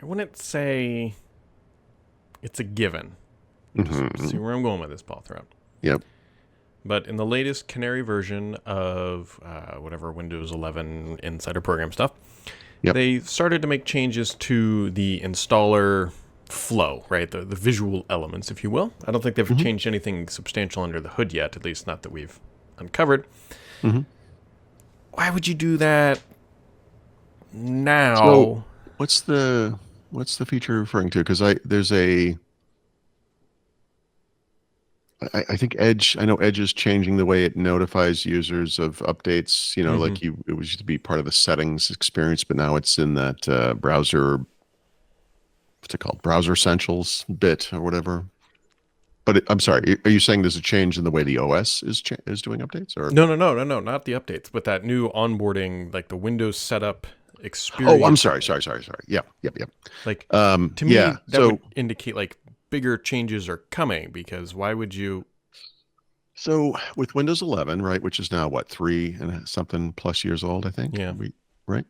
I wouldn't say it's a given. Just see Hmm. where I'm going with this, Paul, throughout. Yep. But in the latest Canary version of whatever Windows 11 Insider Program stuff, Yep. they started to make changes to the installer flow, right? The visual elements, if you will. I don't think they've Hmm. changed anything substantial under the hood yet, at least not that we've uncovered. Hmm. Why would you do that So now? what's the what's the feature referring to? Because I think Edge, I know Edge is changing the way it notifies users of updates. Mm-hmm. Like it was used to be part of the settings experience, but now it's in that browser, what's it called? Browser Essentials bit or whatever. But I'm sorry, are you saying there's a change in the way the OS is doing updates or? No, not the updates, but that new onboarding, like the Windows setup Oh, I'm experience. sorry. Yeah, yep, yep. Like, to Yeah. me, that would So indicate like bigger changes are coming because why would you? So with Windows 11, right, which is now what, three and something plus years old, I think Yeah. right?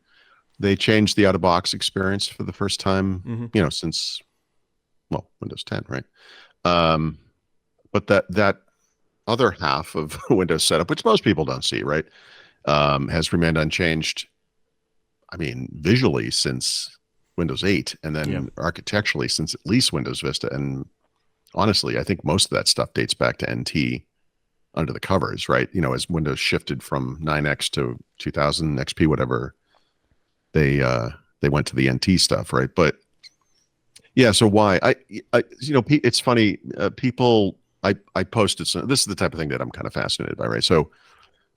They changed the out-of-box experience for the first time, Mm-hmm. since, well, Windows 10, right? Um, but that other half of Windows setup, which most people don't see, right, has remained unchanged. I mean, visually since Windows 8, and Yeah. then architecturally since at least Windows Vista. And honestly, I think most of that stuff dates back to NT under the covers, right? As Windows shifted from 9X to 2000 XP, whatever, they uh, they went to the NT stuff, right? But yeah, so why? It's funny. People, I posted some. This is the type of thing that I'm kind of fascinated by, right? So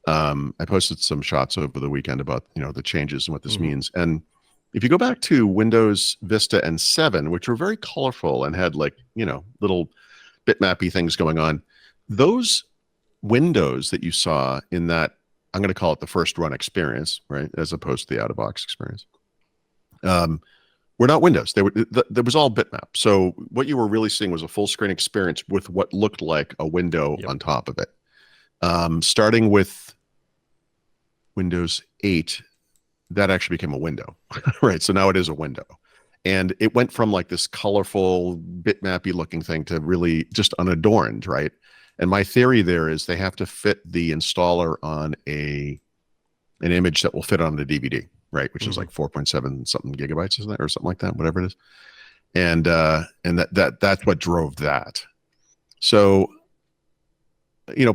I posted some shots over the weekend about the changes and what this Mm-hmm. means. And if you go back to Windows Vista and 7, which were very colorful and had like little bitmappy things going on, those windows that you saw in that, I'm going to call it the first run experience, right, as opposed to the out of box experience, um, were not windows. There was all bitmap. So what you were really seeing was a full screen experience with what looked like a window Yep. on top of it. Starting with Windows 8, that actually became a window, right? So now it is a window. And it went from like this colorful, bitmappy looking thing to really just unadorned, right? And my theory there is they have to fit the installer on an image that will fit on the DVD, right? Which is Mm-hmm. like 4.7 something gigabytes, isn't it, or something like that, whatever it is. And that's what drove that. So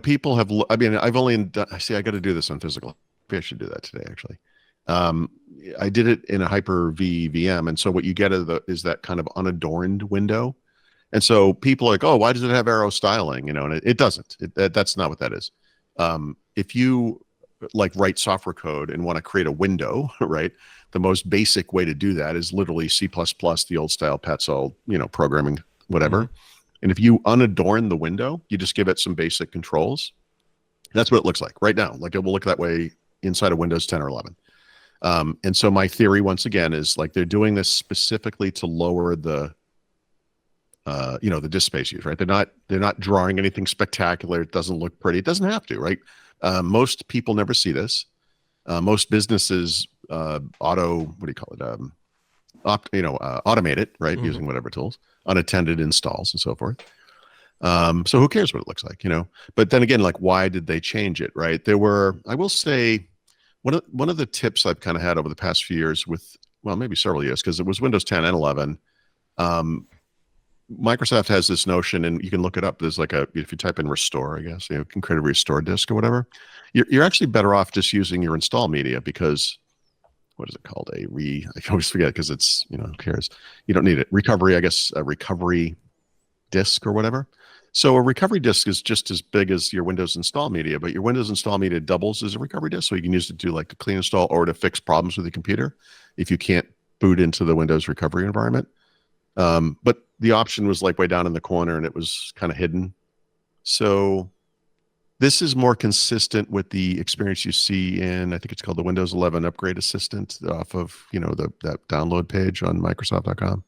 people have. I mean, I've only done, I see. I got to do this on physical. Maybe I should do that today, actually. Um, I did it in a Hyper-V VM, and so what you get is that kind of unadorned window. And so people are like, oh, why does it have arrow styling? And it doesn't. That's not what that is. If you like write software code and want to create a window, right? The most basic way to do that is literally C++, the old style Petzold, programming, Mm-hmm. whatever. And if you unadorn the window, you just give it some basic controls. That's what it looks like right now. Like it will look that way inside of Windows 10 or 11. And so my theory, once again, is like they're doing this specifically to lower the disk space use, right? They're not drawing anything spectacular. It doesn't look pretty. It doesn't have to, right? Most people never see this. Most businesses what do you call it? Automate it, right? Mm-hmm. Using whatever tools, unattended installs and so forth. So who cares what it looks like? But then again, like, why did they change it, right? I will say, one of the tips I've kind of had over the past few years with, well, maybe several years, because it was Windows 10 and 11. Microsoft has this notion, and you can look it up. There's if you type in restore, I guess, you can create a restore disk or whatever. You're actually better off just using your install media because what is it called? I always forget because it's, who cares? You don't need it. Recovery, I guess, a recovery disk or whatever. So a recovery disk is just as big as your Windows install media, but your Windows install media doubles as a recovery disk. So you can use it to do like a clean install or to fix problems with the computer if you can't boot into the Windows recovery environment. But the option was like way down in the corner and it was kind of hidden. So this is more consistent with the experience you see in, I think it's called the Windows 11 Upgrade Assistant off of, that download page on Microsoft.com.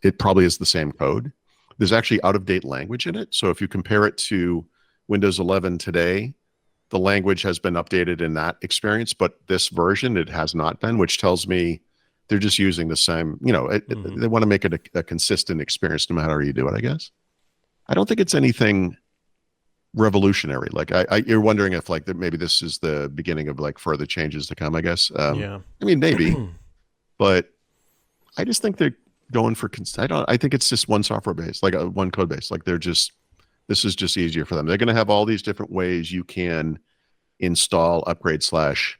It probably is the same code. There's actually out of date language in it. So if you compare it to Windows 11 today, the language has been updated in that experience, but this version, it has not been, which tells me they're just using the same, they want to make it a consistent experience no matter how you do it, I guess. I don't think it's anything revolutionary. Like you're wondering if like maybe this is the beginning of like further changes to come, I guess. Yeah. I mean, maybe, but I just think they're going for, I think it's just one software base, like one code base. Like this is just easier for them. They're going to have all these different ways you can install, upgrade, slash,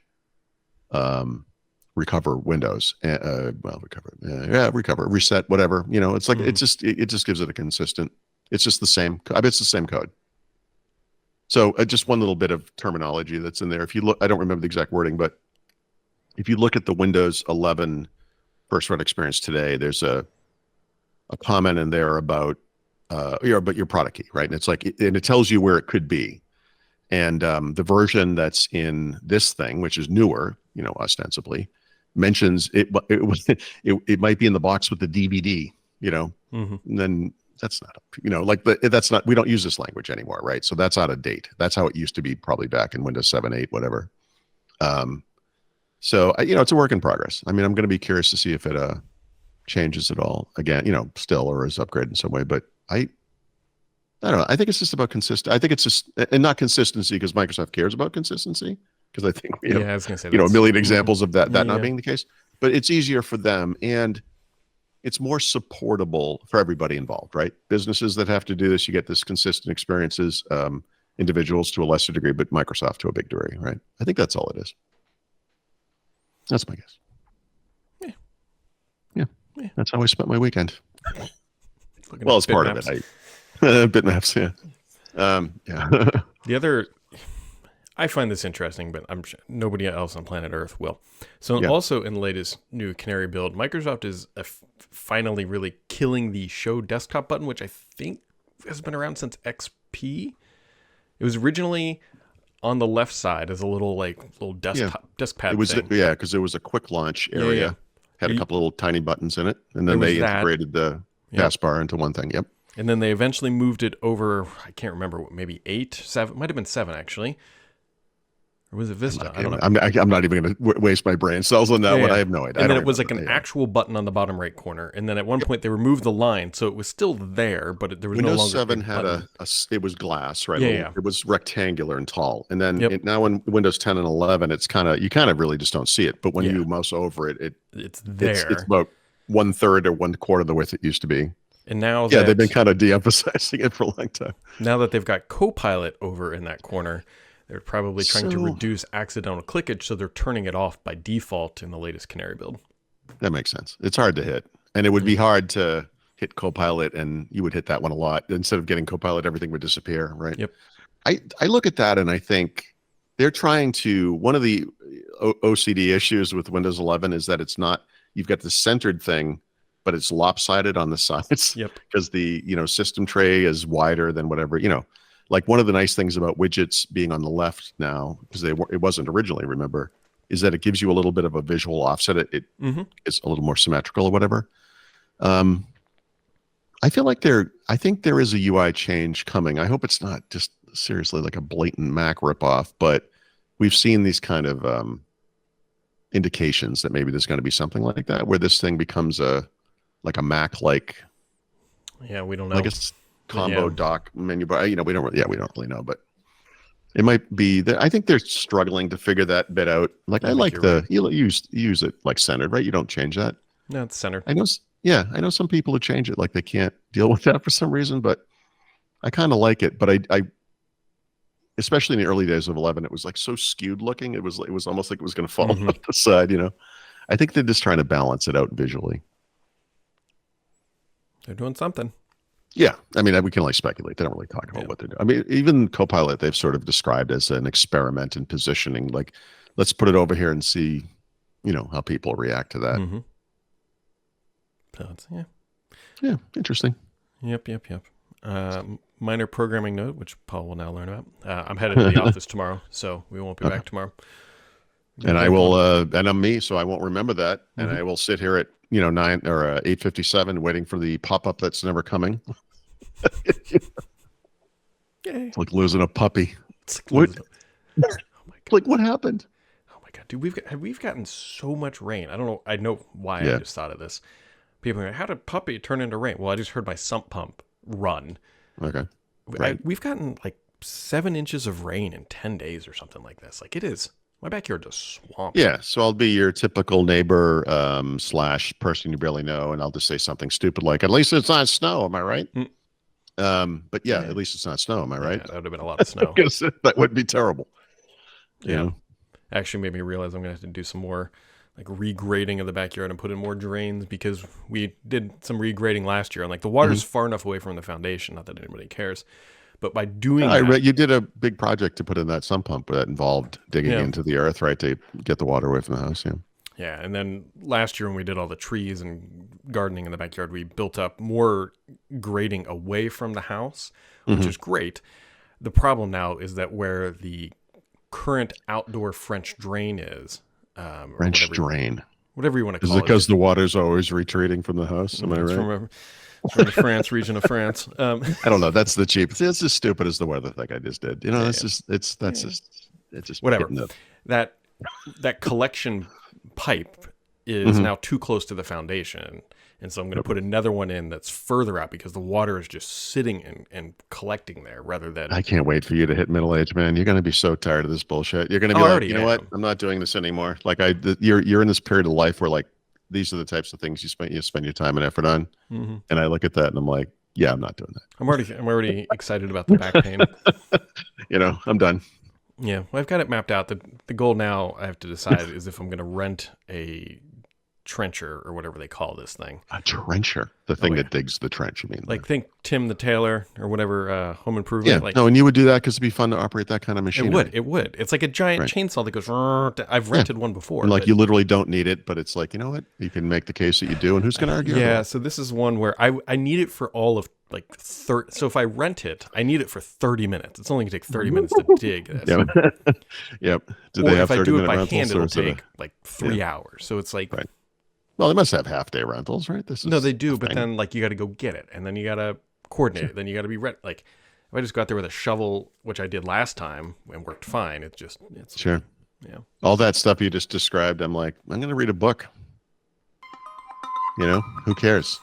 recover Windows, recover, reset, whatever, it's like, it just gives it a consistent, it's just the same. I bet it's the same code. So just one little bit of terminology that's in there. If you look, I don't remember the exact wording, but if you look at the Windows 11 first run experience today, there's a comment in there about your product key, right? And it's like, and it tells you where it could be. And the version that's in this thing, which is newer, ostensibly, mentions it might be in the box with the DVD, and then that's not, that's not, we don't use this language anymore, right? So that's out of date. That's how it used to be, probably back in Windows 7, 8, whatever. So it's a work in progress. I mean, I'm going to be curious to see if it changes at all again, still, or is upgraded in some way. But I don't know. I think it's just about consistency. I think it's just, and not consistency because Microsoft cares about consistency. Because I think we have, I was gonna say a million examples of that not being the case. But it's easier for them, and it's more supportable for everybody involved, right? Businesses that have to do this, you get this consistent experiences. Individuals to a lesser degree, but Microsoft to a big degree, right? I think that's all it is. That's my guess. Yeah. That's how I spent my weekend. Well, it's part of it. Bitmaps, yeah. The other, I find this interesting, but I'm sure nobody else on planet Earth will. So also in the latest new Canary build, Microsoft is finally really killing the show desktop button, which I think has been around since XP. It was originally on the left side as a little desk pad. It was thing. because it was a quick launch area. Had a couple little tiny buttons in it, and then they integrated the taskbar into one thing. Yep. And then they eventually moved it over. I can't remember, maybe 8, 7. Might have been 7 actually. Or was it Vista? I don't know. I'm not even going to waste my brain cells on that one. I have no idea. And then it was like an actual button on the bottom right corner. And then at one point they removed the line, so it was still there, but there was Windows no longer 7 had it was glass, right? Yeah. It was rectangular and tall. And then now in Windows 10 and 11, it's you kind of really just don't see it. But when you mouse over it, it's there. It's about 1/3 or 1/4 of the width it used to be. And now they've been kind of de-emphasizing it for a long time. Now that they've got Copilot over in that corner, they're probably trying to reduce accidental clickage, so they're turning it off by default in the latest Canary build. That makes sense. It's hard to hit. And it would be hard to hit Copilot, and you would hit that one a lot. Instead of getting Copilot, everything would disappear, right? Yep. I look at that and I think they're trying to, one of the OCD issues with Windows 11 is that it's not, you've got the centered thing, but it's lopsided on the sides. Yep. Because the, system tray is wider than whatever, like one of the nice things about widgets being on the left now, because it wasn't originally, remember, is that it gives you a little bit of a visual offset. It is a little more symmetrical or whatever. I feel like I think there is a UI change coming. I hope it's not just seriously like a blatant Mac ripoff, but we've seen these kind of indications that maybe there's going to be something like that, where this thing becomes like a Mac-like. Yeah, we don't know. Like it's combo dock menu bar. We don't really know, but it might be that. I think they're struggling to figure that bit out. Like I like you use it like centered, right? You don't change that. No, it's centered. I know some people who change it, like they can't deal with that for some reason, but I kind of like it. But I especially in the early days of 11, it was like so skewed looking. It was almost like it was going to fall off the side. I think they're just trying to balance it out visually. They're doing something. Yeah. I mean, we can only speculate. They don't really talk about what they're doing. I mean, even Copilot, they've sort of described as an experiment in positioning. Like, let's put it over here and see, how people react to that. Mm-hmm. So it's, Yeah. Interesting. Yep. Minor programming note, which Paul will now learn about. I'm headed to the office tomorrow, so we won't be back tomorrow. And I will, and I'm me, so I won't remember that. And I will sit here at 9 or 8:57 waiting for the pop-up that's never coming. It's like losing a puppy. Oh my god. Like, what happened? Oh my god, dude, we've gotten so much rain. I don't know. I know why I Yeah. just thought of this. People are like, how did puppy turn into rain? Well, I just heard my sump pump run. Okay. Right. We've gotten like 7 inches of rain in 10 days or something like this. Like it is. My backyard's a swamp. Yeah. So I'll be your typical neighbor slash person you barely know, and I'll just say something stupid like, "At least it's not snow." Am I right? Mm. But yeah, at least it's not snow. Am I right? Yeah, that would have been a lot of snow. Because that would be terrible. You Yeah. know? Actually made me realize I'm gonna have to do some more like regrading of the backyard and put in more drains because we did some regrading last year and like the water's far enough away from the foundation, not that anybody cares. But by doing I that, read you did a big project to put in that sump pump that involved digging Yeah. into the earth, right, to get the water away from the house. Yeah. yeah, and then last year when we did all the trees and gardening in the backyard, we built up more grading away from the house, which is great. The problem now is that where the current outdoor French drain is, or French drain. whatever you want to Is call it it. because the water's always retreating from the house? Am I It's right? from the France region of France. I don't know. That's the cheapest. It's as stupid as the weather thing I just did. You know, Yeah, it's just whatever. getting the- That collection pipe is now too close to the foundation, and so I'm going to put another one in that's further out because the water is just sitting and collecting there rather than. I can't wait for you to hit middle age, man. You're going to be so tired of this bullshit. You're going to be I like, already you know what? am. I'm not doing this anymore. Like you're in this period of life where like these are the types of things you spend your time and effort on. Mhm. And I look at that and I'm like, yeah, I'm not doing that. I'm already excited about the back pain. You know, I'm done. Yeah, well, I've got it mapped out. The goal now I have to decide is if I'm going to rent a trencher or whatever they call this thing. A trencher, the thing yeah. that digs the trench. You mean? Like think Tim the Tailor or whatever home improvement. Yeah. Like, No, and you would do that because it'd be fun to operate that kind of machine. It would. It's like a giant chainsaw that goes. I've rented one before. And like but- you literally don't need it, but it's like, you know what? You can make the case that you do, and who's going to argue? Yeah, about it? so this is one where I need it for all of like 30. So if I rent it, I need it for 30 minutes. It's only going to take 30 minutes to dig this. Yep. Yep. Do Or they have if I do 30-minute it by rentals? hand, or it'll is it take like 3 hours. So it's like, Right. Well, they must have half-day rentals, right? no, they do. a But thing. then like you got to go get it, and then you got to coordinate it. Then you got to be ready. Like if I just got there with a shovel, which I did last time and worked fine, it's Sure. yeah. All that stuff you just described, I'm like, I'm going to read a book. You know, who cares?